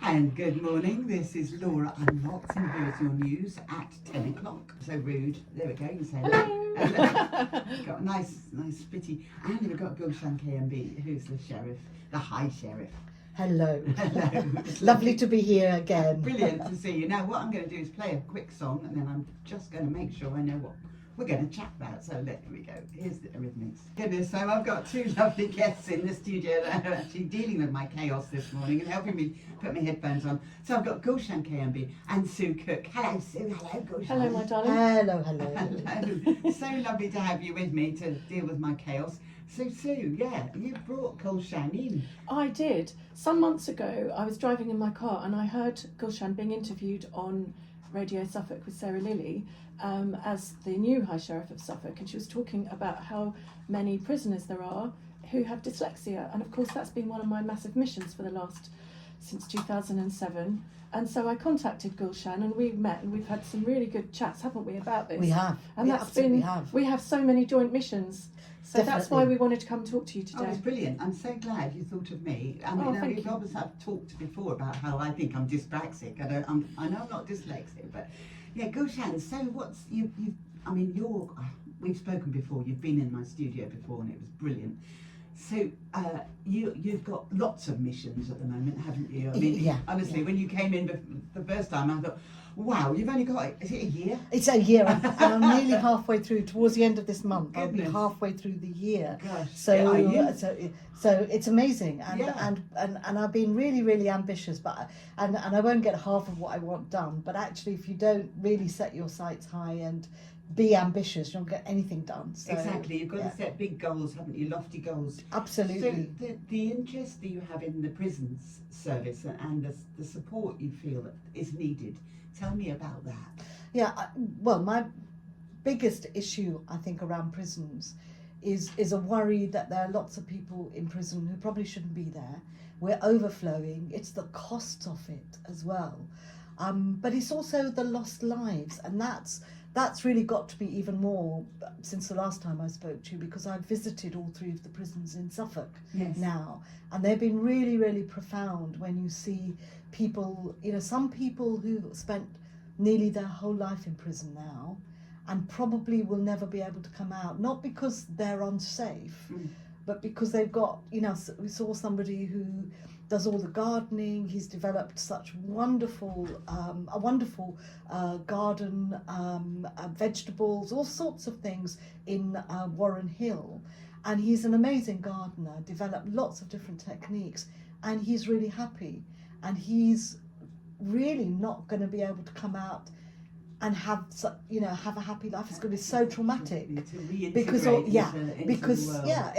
And good morning, this is Laura Locke, and here's your news at 10 o'clock. So rude. There we go, you say that. Got a nice spitty. And we've got Gulshan Kayembe, who's the sheriff, the High Sheriff. Hello. Hello. Lovely to be here again. Brilliant to see you. Now what I'm going to do is play a quick song, and then I'm just going to make sure I know what we're going to chat about. So there we go. Here's the arrhythmics. Goodness, so I've got two lovely guests in the studio that are actually dealing with my chaos this morning and helping me put my headphones on. So I've got Gulshan Kayembe and Sue Cook. Hello, Sue. Hello, Gulshan. Hello, my darling. Hello. Hello. So lovely to have you with me to deal with my chaos. So Sue, yeah, you brought Gulshan in. I did. Some months ago, I was driving in my car and I heard Gulshan being interviewed on Radio Suffolk with Sarah Lilly as the new High Sheriff of Suffolk, and she was talking about how many prisoners there are who have dyslexia, and of course that's been one of my massive missions for since 2007. And so I contacted Gulshan and we met and we've had some really good chats, haven't we, about this? We have. And we have so many joint missions. So Definitely. That's why we wanted to come talk to you today. Oh, it's brilliant. I'm so glad you thought of me. I mean, we've obviously talked before about how I think I'm dyslexic. I know I'm not dyslexic, but yeah, Gulshan, so what's we've spoken before, you've been in my studio before and it was brilliant. So you've got lots of missions at the moment, haven't you? I mean, yeah, honestly, when you came in the first time, I thought, wow, you've only got, is it a year? It's a year, and I'm nearly halfway through. Towards the end of this month, Goodness. I'll be halfway through the year. Gosh, So it's amazing, and Yeah. and I've been really ambitious, but and I won't get half of what I want done. But actually, if you don't really set your sights high and be ambitious, you don't get anything done. So, exactly, you've got to set big goals, haven't you? Lofty goals. Absolutely. So the interest that you have in the prisons service and the support you feel that is needed, tell me about that. Yeah, well, my biggest issue, I think, around prisons is a worry that there are lots of people in prison who probably shouldn't be there. We're overflowing. It's the cost of it as well. But it's also the lost lives, and that's really got to be even more since the last time I spoke to you, because I've visited all three of the prisons in Suffolk now, and they've been really profound when you see people, some people who spent nearly their whole life in prison now and probably will never be able to come out, not because they're unsafe, but because they've got, we saw somebody who does all the gardening. He's developed such a wonderful garden, vegetables, all sorts of things in Warren Hill. And he's an amazing gardener, developed lots of different techniques, and he's really happy. And he's really not going to be able to come out and have a happy life. It's going to be so traumatic because I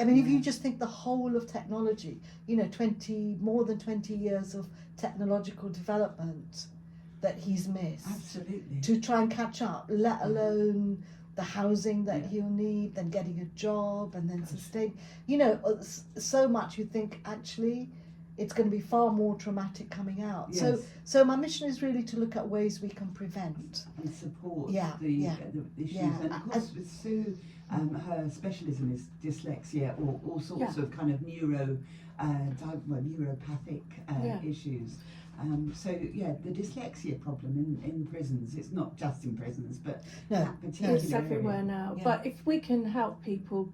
mean, if you just think the whole of technology, more than 20 years of technological development that he's missed, absolutely, to try and catch up, let alone the housing that he'll need, then getting a job, and then sustain, so much. You think actually it's going to be far more traumatic coming out. Yes. So my mission is really to look at ways we can prevent and support the issues. Yeah. And of course with Sue, her specialism is dyslexia or all sorts of kind of neuropathic issues. So the dyslexia problem in prisons, it's not just in prisons, but that particular it's everywhere area. now. Yeah. But if we can help people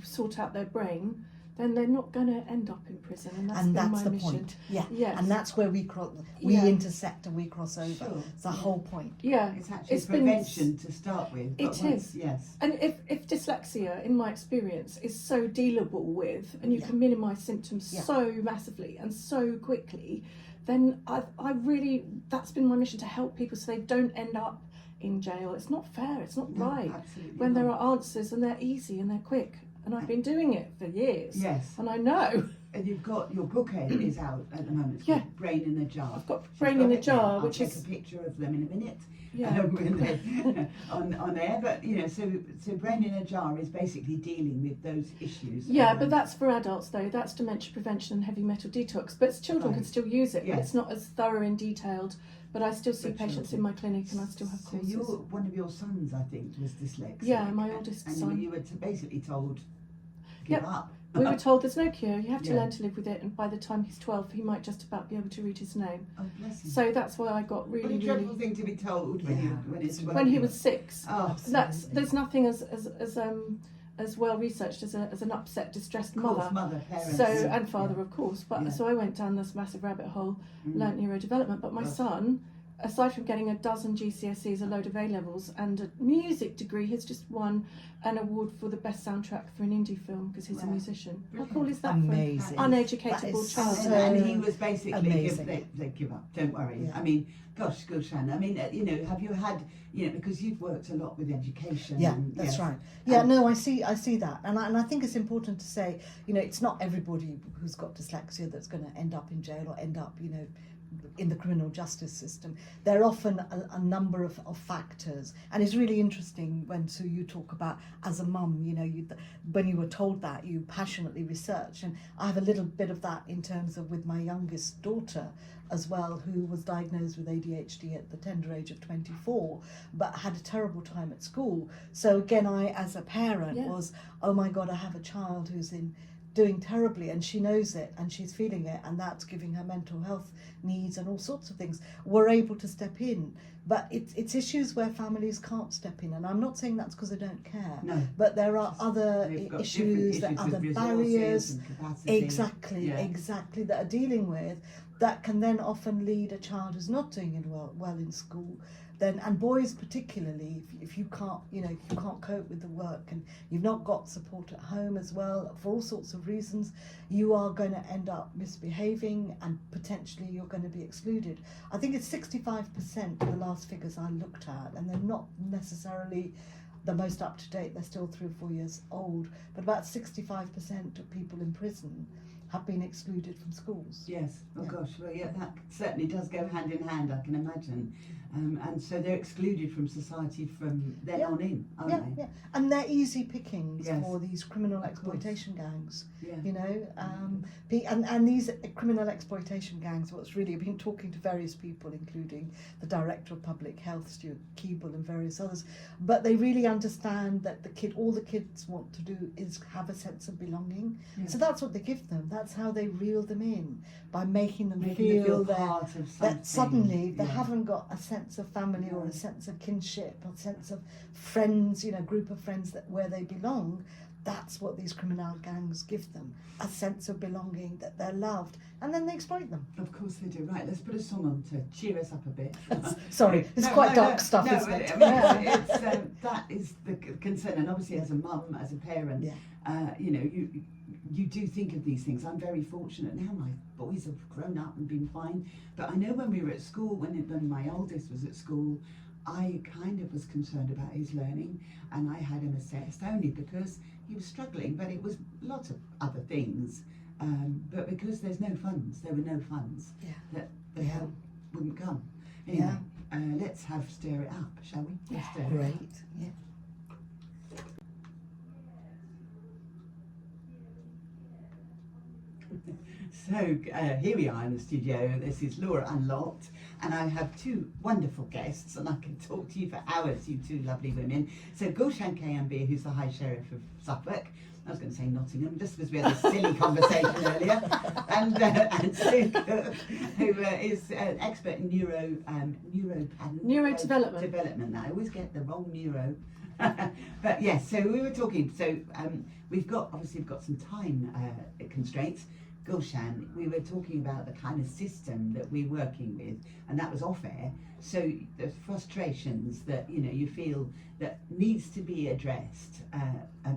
sort out their brain, then they're not going to end up in prison, and that's the mission. point. Yeah, yes. And that's where we intersect and we cross over. Sure. It's the whole point. Yeah, it's actually prevention to start with. It is. Yes. And if dyslexia, in my experience, is so dealable with, and you can minimise symptoms so massively and so quickly, then I really, that's been my mission, to help people so they don't end up in jail. It's not fair. It's not right when there are answers and they're easy and they're quick. And I've been doing it for years. Yes. And I know. And you've got your book is out at the moment. It's called Brain in a Jar. I've got Brain in a Jar, which is... I'll take a picture of them in a minute. Yeah. On air, but so Brain in a Jar is basically dealing with those issues. Yeah, but that's for adults though. That's dementia prevention and heavy metal detox. But children can still use it, but it's not as thorough and detailed. But I still see patients in my clinic, and I still have courses. So one of your sons, I think, was dyslexic. Yeah, my oldest son. And you were basically told, give up. We were told there's no cure, you have to Yeah. learn to live with it, and by the time he's 12 he might just about be able to read his name. Oh, bless him. So that's why I got What a really, dreadful really... thing to be told when it's When he was 6. Oh, There's nothing as well researched as an upset, distressed of course, mother. parents. So, and father, Yeah. of course. But Yeah. so I went down this massive rabbit hole, Mm. learnt neurodevelopment. But my Gosh. son, aside from getting a dozen GCSEs, a load of A-levels and a music degree, he's just won an award for the best soundtrack for an indie film because he's a Wow. musician. Brilliant. How cool is that Amazing. for an That uneducatable is child? so And he was basically amazing. they give up. Don't worry. Yeah. I mean, gosh, Gulshan. I mean, have you had, because you've worked a lot with education. Yeah, and, that's yes. right. Yeah, And- no, I see that, and I think it's important to say, it's not everybody who's got dyslexia that's going to end up in jail or end up, in the criminal justice system. There are often a number of factors, and it's really interesting when Sue you talk about as a mum, when you were told that you passionately research, and I have a little bit of that in terms of with my youngest daughter as well, who was diagnosed with ADHD at the tender age of 24, but had a terrible time at school. So again, I as a parent Yeah. was, oh my God, I have a child who's doing terribly, and she knows it and she's feeling it, and that's giving her mental health needs and all sorts of things. We're able to step in, but it's issues where families can't step in, and I'm not saying that's because they don't care, No. but there are Just- other they've got issues, different that other with barriers, resources and capacity. exactly that are dealing with, that can then often lead a child who's not doing it well in school, then, and boys particularly, if you can't, if you can't cope with the work and you've not got support at home as well, for all sorts of reasons, you are going to end up misbehaving and potentially you're going to be excluded. I think it's 65% of the last figures I looked at, and they're not necessarily the most up to date, they're still 3 or 4 years old, but about 65% of people in prison have been excluded from schools. Yes. Oh Yeah. gosh. Well, yeah, that certainly does go hand in hand. I can imagine. And so they're excluded from society from then Yeah. on in, aren't Yeah, they? yeah, and they're easy pickings Yes. for these criminal Of course. exploitation gangs. Yeah. And these criminal exploitation gangs. What's really, I've been talking to various people, including the Director of Public Health, Stuart Keeble, and various others. But they really understand that all the kids want to do is have a sense of belonging. Yeah. So that's what they give them. That's how they reel them in, by making them Making them feel that part of something. that suddenly they Yeah. haven't got a sense of family or No. a sense of kinship or a sense of friends, group of friends where they belong. That's what these criminal gangs give them, a sense of belonging, that they're loved, and then they exploit them. Of course they do. Right, let's put a song on to cheer us up a bit. Sorry, it's quite dark stuff, no, isn't it? I mean, it's, that is the concern, and obviously as a mum, as a parent, Yeah. you do think of these things. I'm very fortunate now. My boys have grown up and been fine. But I know when we were at school, when my oldest was at school, I kind of was concerned about his learning, and I had him assessed only because he was struggling, but it was lots of other things. But because there were no funds, Yeah. that the Yeah. help wouldn't come. Anyway, let's have Stir It Up, shall we? Let's stir it up. Great. Yeah. So here we are in the studio. This is Laura Unlocked, and I have two wonderful guests, and I can talk to you for hours, you two lovely women. So Gulshan Kayembe, who's the High Sheriff of Suffolk. I was going to say Nottingham, just because we had this silly conversation earlier. And Sue, who is an expert in neurodevelopment. I always get the wrong neuro. But yes, so we were talking. So we've got some time constraints. Gulshan, we were talking about the kind of system that we're working with, and that was off air. So the frustrations that you feel that needs to be addressed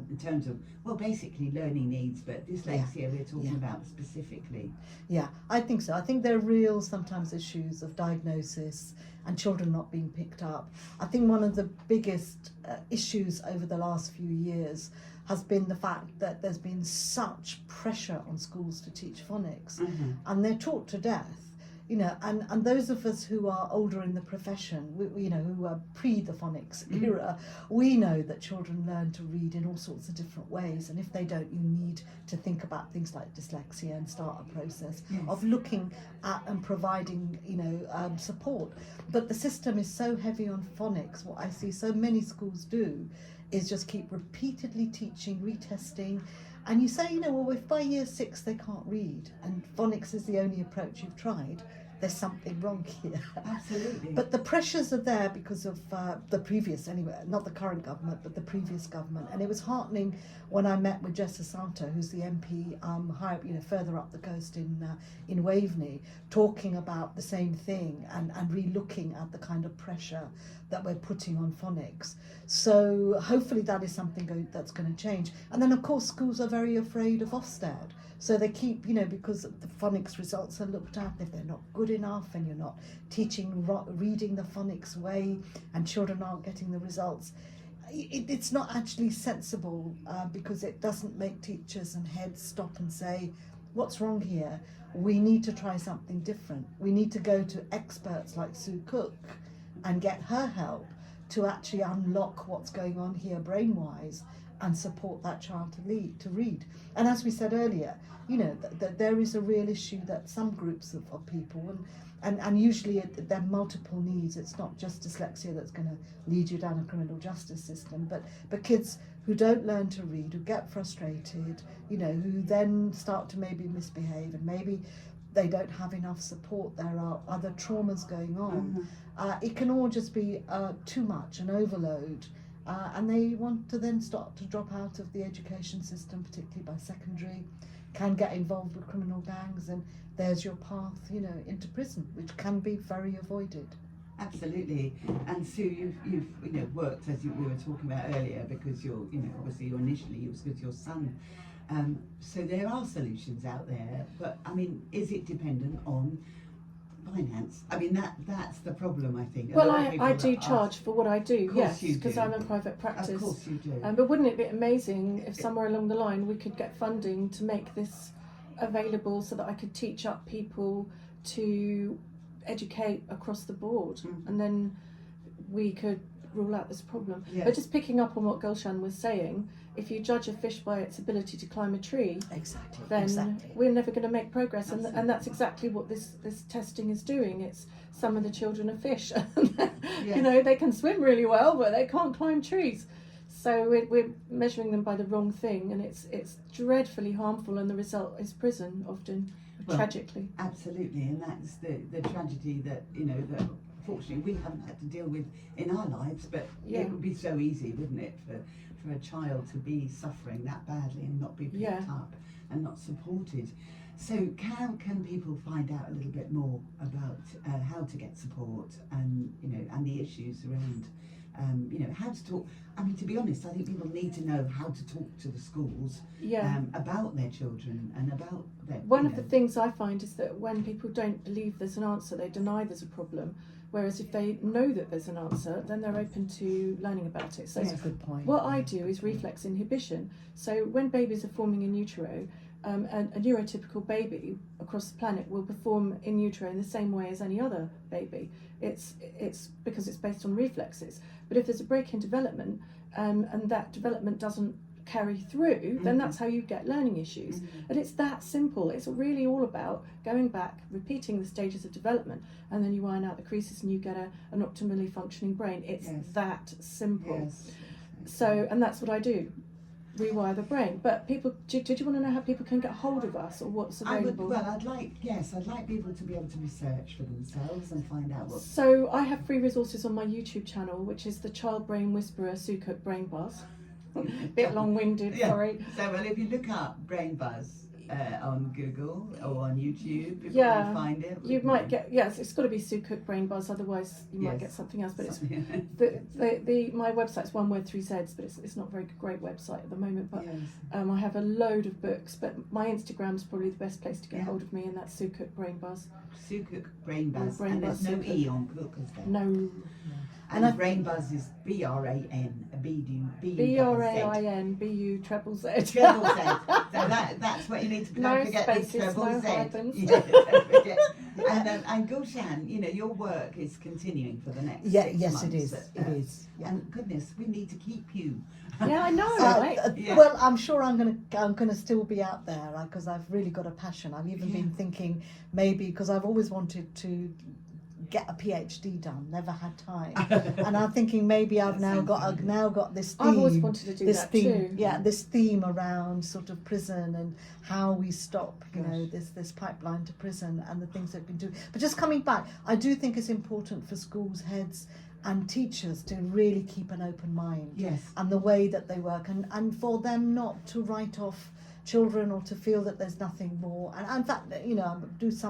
in terms of, well, basically learning needs, but dyslexia we're talking about specifically. Yeah, I think so. I think there are real sometimes issues of diagnosis and children not being picked up. I think one of the biggest issues over the last few years has been the fact that there's been such pressure on schools to teach phonics, and they're taught to death. And those of us who are older in the profession, who are pre the phonics era, we know that children learn to read in all sorts of different ways, and if they don't, you need to think about things like dyslexia and start a process of looking at and providing, support. But the system is so heavy on phonics. What I see so many schools do is just keep repeatedly teaching, retesting, And you say, well, if by year 6 they can't read and phonics is the only approach you've tried, there's something wrong here. Absolutely. But the pressures are there because of the previous, anyway, not the current government, but the previous government. And it was heartening when I met with Jess Asante, who's the MP higher, further up the coast in Waveney, talking about the same thing and re-looking at the kind of pressure that we're putting on phonics. So hopefully that is something that's going to change. And then, of course, schools are very afraid of Ofsted. So they keep, because the phonics results are looked at. If they're not good enough and you're not teaching reading the phonics way and children aren't getting the results, it's not actually sensible because it doesn't make teachers and heads stop and say, what's wrong here? We need to try something different. We need to go to experts like Sue Cook and get her help to actually unlock what's going on here brain-wise and support that child to read. And as we said earlier, that there is a real issue that some groups of people, and usually there are multiple needs. It's not just dyslexia that's going to lead you down a criminal justice system, but kids who don't learn to read, who get frustrated, who then start to maybe misbehave, and maybe they don't have enough support. There are other traumas going on. It can all just be too much, an overload. And they want to then start to drop out of the education system, particularly by secondary, can get involved with criminal gangs, and there's your path, into prison, which can be very avoided. Absolutely. And Sue, you've worked, as we were talking about earlier, because obviously initially it was with your son. So there are solutions out there, but I mean, is it dependent on finance? I mean, that's the problem, I think. Well, I do charge for what I do, yes, you because do. I'm a private practice. Of course you do. But wouldn't it be amazing if somewhere along the line we could get funding to make this available so that I could teach up people to educate across the board, and then we could rule out this problem. Yeah. But just picking up on what Gulshan was saying, if you judge a fish by its ability to climb a tree, then we're never going to make progress. And that's exactly what this testing is doing. It's some of the children are fish. Yes. They can swim really well, but they can't climb trees. So we're measuring them by the wrong thing, and it's dreadfully harmful, and the result is prison often, tragically. Absolutely, and that's the tragedy that that fortunately we haven't had to deal with in our lives, but it would be so easy, wouldn't it, for a child to be suffering that badly and not be picked up and not supported. So how can people find out a little bit more about how to get support and and the issues around how to talk? I mean, to be honest, I think people need to know how to talk to the schools about their children and about their. One of the things I find is that when people don't believe there's an answer, they deny there's a problem. Whereas if they know that there's an answer, then they're open to learning about it. So that's a good point. What I do is reflex inhibition. So when babies are forming in utero, a neurotypical baby across the planet will perform in utero in the same way as any other baby. It's because it's based on reflexes. But if there's a break in development and that development doesn't carry through, then that's how you get learning issues. And it's that simple. It's really all about going back, repeating the stages of development, and then you iron out the creases and you get an optimally functioning brain. It's that simple. So, and that's what I do, rewire the brain. But people, did you want to know how people can get hold of us or what's available? I'd like people to be able to research for themselves and find out what. So I have free resources on my YouTube channel, which is the Child Brain Whisperer Sue Cook Brainbuzzz. Bit long-winded, sorry. So, if you look up Brainbuzzz on Google or on YouTube, you probably find it. You might get, it's got to be Sue Cook Brainbuzzz, otherwise you might get something else. But it's my website's one word, 3 Zs, but it's not a very great website at the moment. But I have a load of books, but my Instagram's probably the best place to get hold of me, and that's Sue Cook Brainbuzzz. Sue Cook Brainbuzzz, and there's no E on Cook, is there? No. And Brainbuzzz is BRAIN, BRAIN, treble Z. BU. So that's what you need to don't forget. Spaces, the treble no Z. hyphens. Yeah, don't forget. And Gulshan, your work is continuing for the next 6 months. It is. It is. Yeah. And goodness, we need to keep you. Yeah, I know, right? Well, I'm sure I'm gonna still be out there because I've really got a passion. I've even been thinking maybe because I've always wanted to get a PhD done, never had time. And I'm thinking maybe I've now got this theme. I've always wanted to do this that theme, too. yeah, this theme around sort of prison and how we stop, you know, this pipeline to prison and the things that we can do. But just coming back, I do think it's important for schools heads and teachers to really keep an open mind. Yes. And the way that they work, and for them not to write off children or to feel that there's nothing more. And in fact, you know,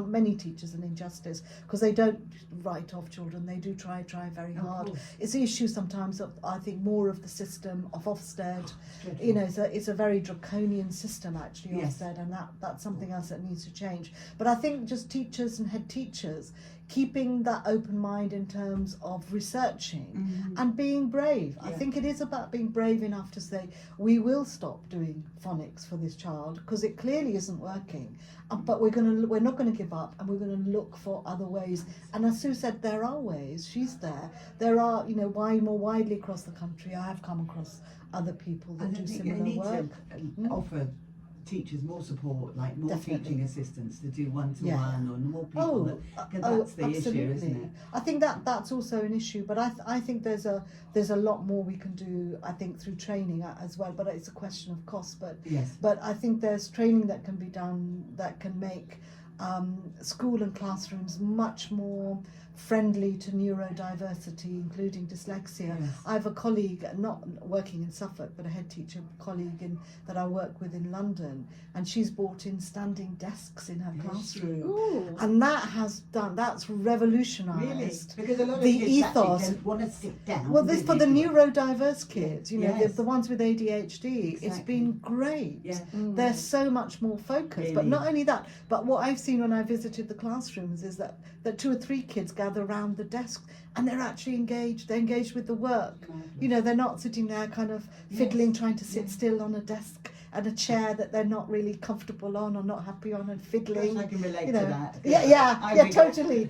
many teachers an injustice because they don't write off children. They do try very hard. It's the issue sometimes of, I think, more of the system of Ofsted. You know, it's a very draconian system actually, Ofsted, and that's something else that needs to change. But I think just teachers and head teachers keeping that open mind in terms of researching and being brave. I think it is about being brave enough to say, we will stop doing phonics for this child because it clearly isn't working. But we're not going to give up, and we're going to look for other ways. And as Sue said, there are ways. She's there. There are, you know, more widely across the country. I have come across other people that do similar work. To offer teachers more support, like more teaching assistants to do one-to-one, or more people. That's the issue, isn't it? I think that's also an issue, but I think there's a lot more we can do. I think through training as well, but it's a question of cost. But I think there's training that can be done that can make school and classrooms much more friendly to neurodiversity, including dyslexia. I have a colleague, not working in Suffolk, but a head teacher colleague that I work with in London, and she's brought in standing desks in her classroom. And that's revolutionised because a lot of the kids ethos. Don't want to sit down. Well, this for the neurodiverse kids, you know, the ones with ADHD, it's been great. They're so much more focused. But not only that, but what I've seen when I visited the classrooms is that 2 or 3 kids gather around the desk and they're actually engaged. They're engaged with the work. You know, they're not sitting there kind of fiddling, trying to sit still on a desk and a chair that they're not really comfortable on or not happy on, and fiddling. I can relate you know. to that. Yeah, totally.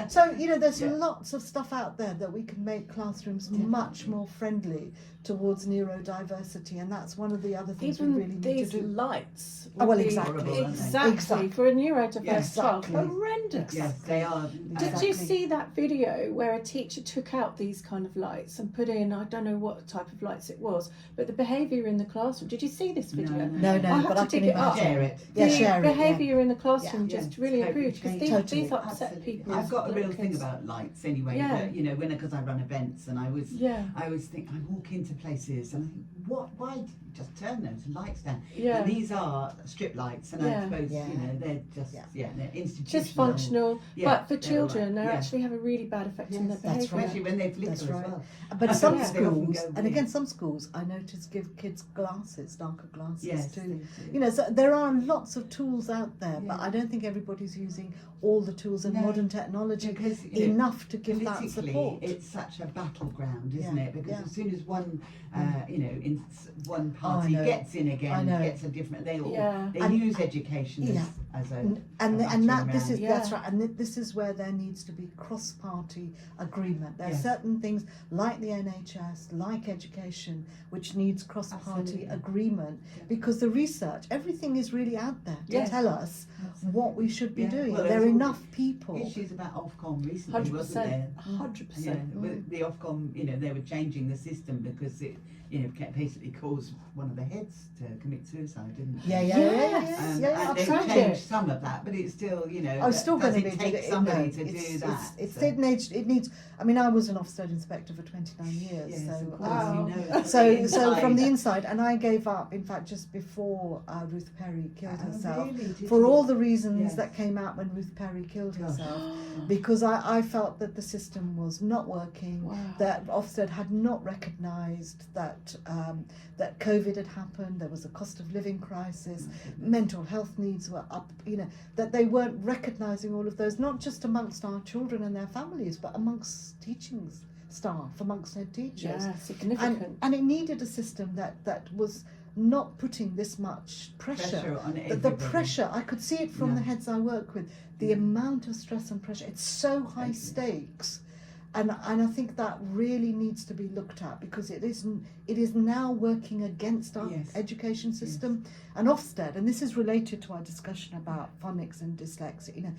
So, you know, there's lots of stuff out there that we can make classrooms much more friendly towards neurodiversity, and that's one of the other things we really need to do. These lights. Exactly. For a neurodiverse child, horrendous. Yes, they are. Did you see that video where a teacher took out these kind of lights and put in, I don't know what type of lights it was, but the behaviour in the classroom? Did you see this video? No, but I can imagine. Share it. The behaviour in the classroom just really improved, because these upset people. I've got a real thing about lights anyway. But, you know, because I run events, and I always think I walk into places and I think, why do you just turn those lights down? And these are strip lights, and I suppose you know they're just they're institutional. Just functional, but for children they actually have a really bad effect on their behaviour. Especially when they flicker as well. But some schools, and again some schools, I notice give kids glasses, darker glasses too. You know, so there are lots of tools out there, but I don't think everybody's using all the tools and modern technology enough to give that support. It's such a battleground, isn't it? Because as soon as one, one party gets in again, gets a different. They use education as a that's right, and this is where there needs to be cross-party agreement. There are certain things like the NHS, like education, which needs cross-party agreement, because the research, everything is really out there to tell us what we should be doing. Well, there are enough people. Issues about Ofcom recently, wasn't there? 100%. With the Ofcom, you know, they were changing the system because it, you know, basically caused one of the heads to commit suicide, didn't it? And they've changed some of that, but it's still, you know, still going to take somebody to do that. It needs. I mean, I was an Ofsted inspector for 29 years, so from the inside, and I gave up, in fact, just before Ruth Perry killed herself, for all the reasons that came out when Ruth Perry killed herself, because I felt that the system was not working, that Ofsted had not recognised that COVID had happened, there was a cost of living crisis, mental health needs were up, you know, that they weren't recognising all of those, not just amongst our children and their families, but amongst teaching staff, amongst head teachers. Yeah, significant. And it needed a system that was not putting this much pressure on everybody. The pressure, I could see it from the heads I work with, the amount of stress and pressure, it's so high stakes. And I think that really needs to be looked at, because it is now working against our education system. And Ofsted, and this is related to our discussion about phonics and dyslexia, you know,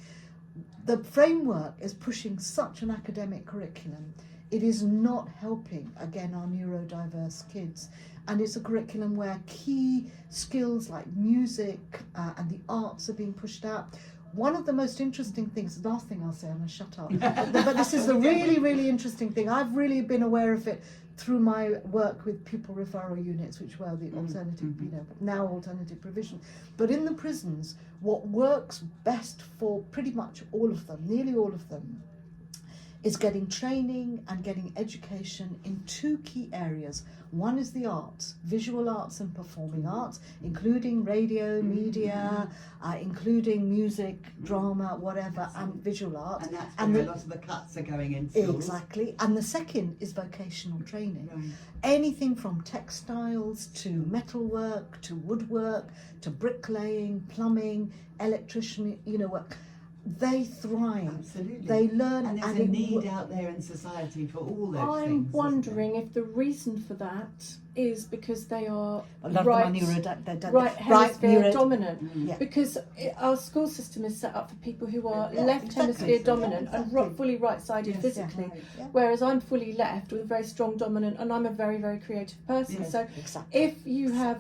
the framework is pushing such an academic curriculum. It is not helping, again, our neurodiverse kids. And it's a curriculum where key skills like music and the arts are being pushed out. One of the most interesting things, last thing I'll say, I'm going to shut up, but this is the really, really interesting thing. I've really been aware of it through my work with pupil referral units, which were the alternative, now alternative provision. But in the prisons, what works best for pretty much all of them, nearly all of them, is getting training and getting education in two key areas. One is the arts, visual arts and performing arts, including radio, media, including music, drama, whatever, and visual arts. And that's where a lot of the cuts are going in schools. Exactly. And the second is vocational training. Right. Anything from textiles to metalwork to woodwork to bricklaying, plumbing, electrician, work. They thrive. Absolutely. They learn, and there's a need out there in society for all those things. I'm wondering if the reason for that is because they are right hemisphere dominant. Yeah. Because our school system is set up for people who are left exactly. hemisphere dominant exactly. and fully right-sided Yes, physically, yeah. whereas I'm fully left with a very strong dominant, and I'm a very, very creative person. Yes. So Exactly. if you have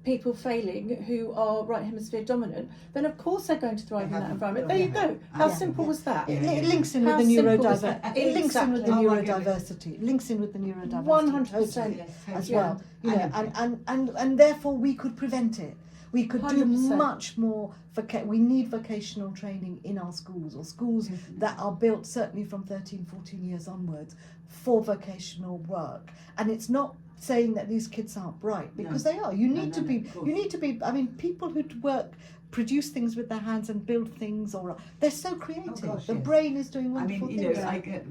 people failing who are right hemisphere dominant, then of course they're going to thrive in that environment. There you go. How simple was that? It links in with How the simple was neurodiversity. that? It links in with the Exactly. neurodiversity. It links in with the neurodiversity. 100%. Yes, as yeah. well. And therefore we could prevent it. We could do 100%. much more. We need vocational training in our schools, or schools that are built certainly from 13, 14 years onwards for vocational work. And it's not saying that these kids aren't bright, because they are. You need to be. I mean, people who produce things with their hands and build things, or they're so creative. The brain is doing wonderful things.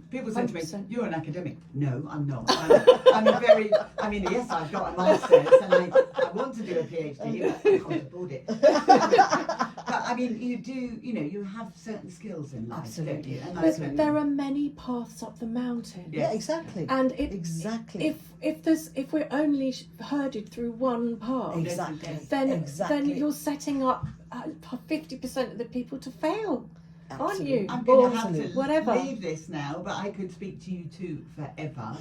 People say to me, 100%. "You're an academic." No, I'm not. Yes, I've got a master's and I want to do a PhD, but I can't afford it. But I mean, you do. You have certain skills in life, Absolutely. don't you? And But there are many paths up the mountain. Yeah. Yeah, exactly. And exactly. if we're only herded through one path, Exactly. then you're setting up 50% of the people to fail, aren't you? I'm going to Or have to whatever. leave this now, but I could speak to you two forever.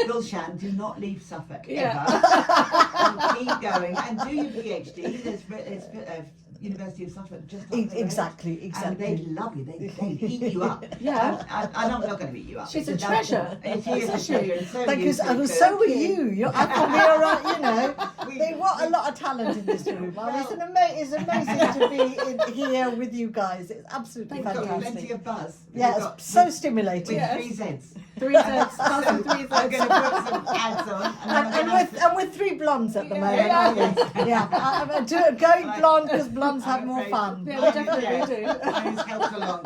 Gulshan, do not leave Suffolk Yeah. ever. And keep going and do your PhD. There's University of Suffolk just up the road. Exactly. And they'd love you. They'd eat you up. Yeah. I'm not going to eat you up. She's a It's treasure. She is a treasure. And so are you Because two, so were you. I thought we were, what a lot of talent in this room. It's amazing to be here with you guys. It's absolutely We've got fantastic. plenty of buzz. Yeah, it's so stimulating. With Yes. 3 Zs. 3 Zs, buzz and 3 I'm going Zs. to put some ads on. And we're 3 blondes at the moment, Yeah. aren't we? Yeah. Going blonde because blondes have more fun. Yeah, we definitely do. And it's helped along.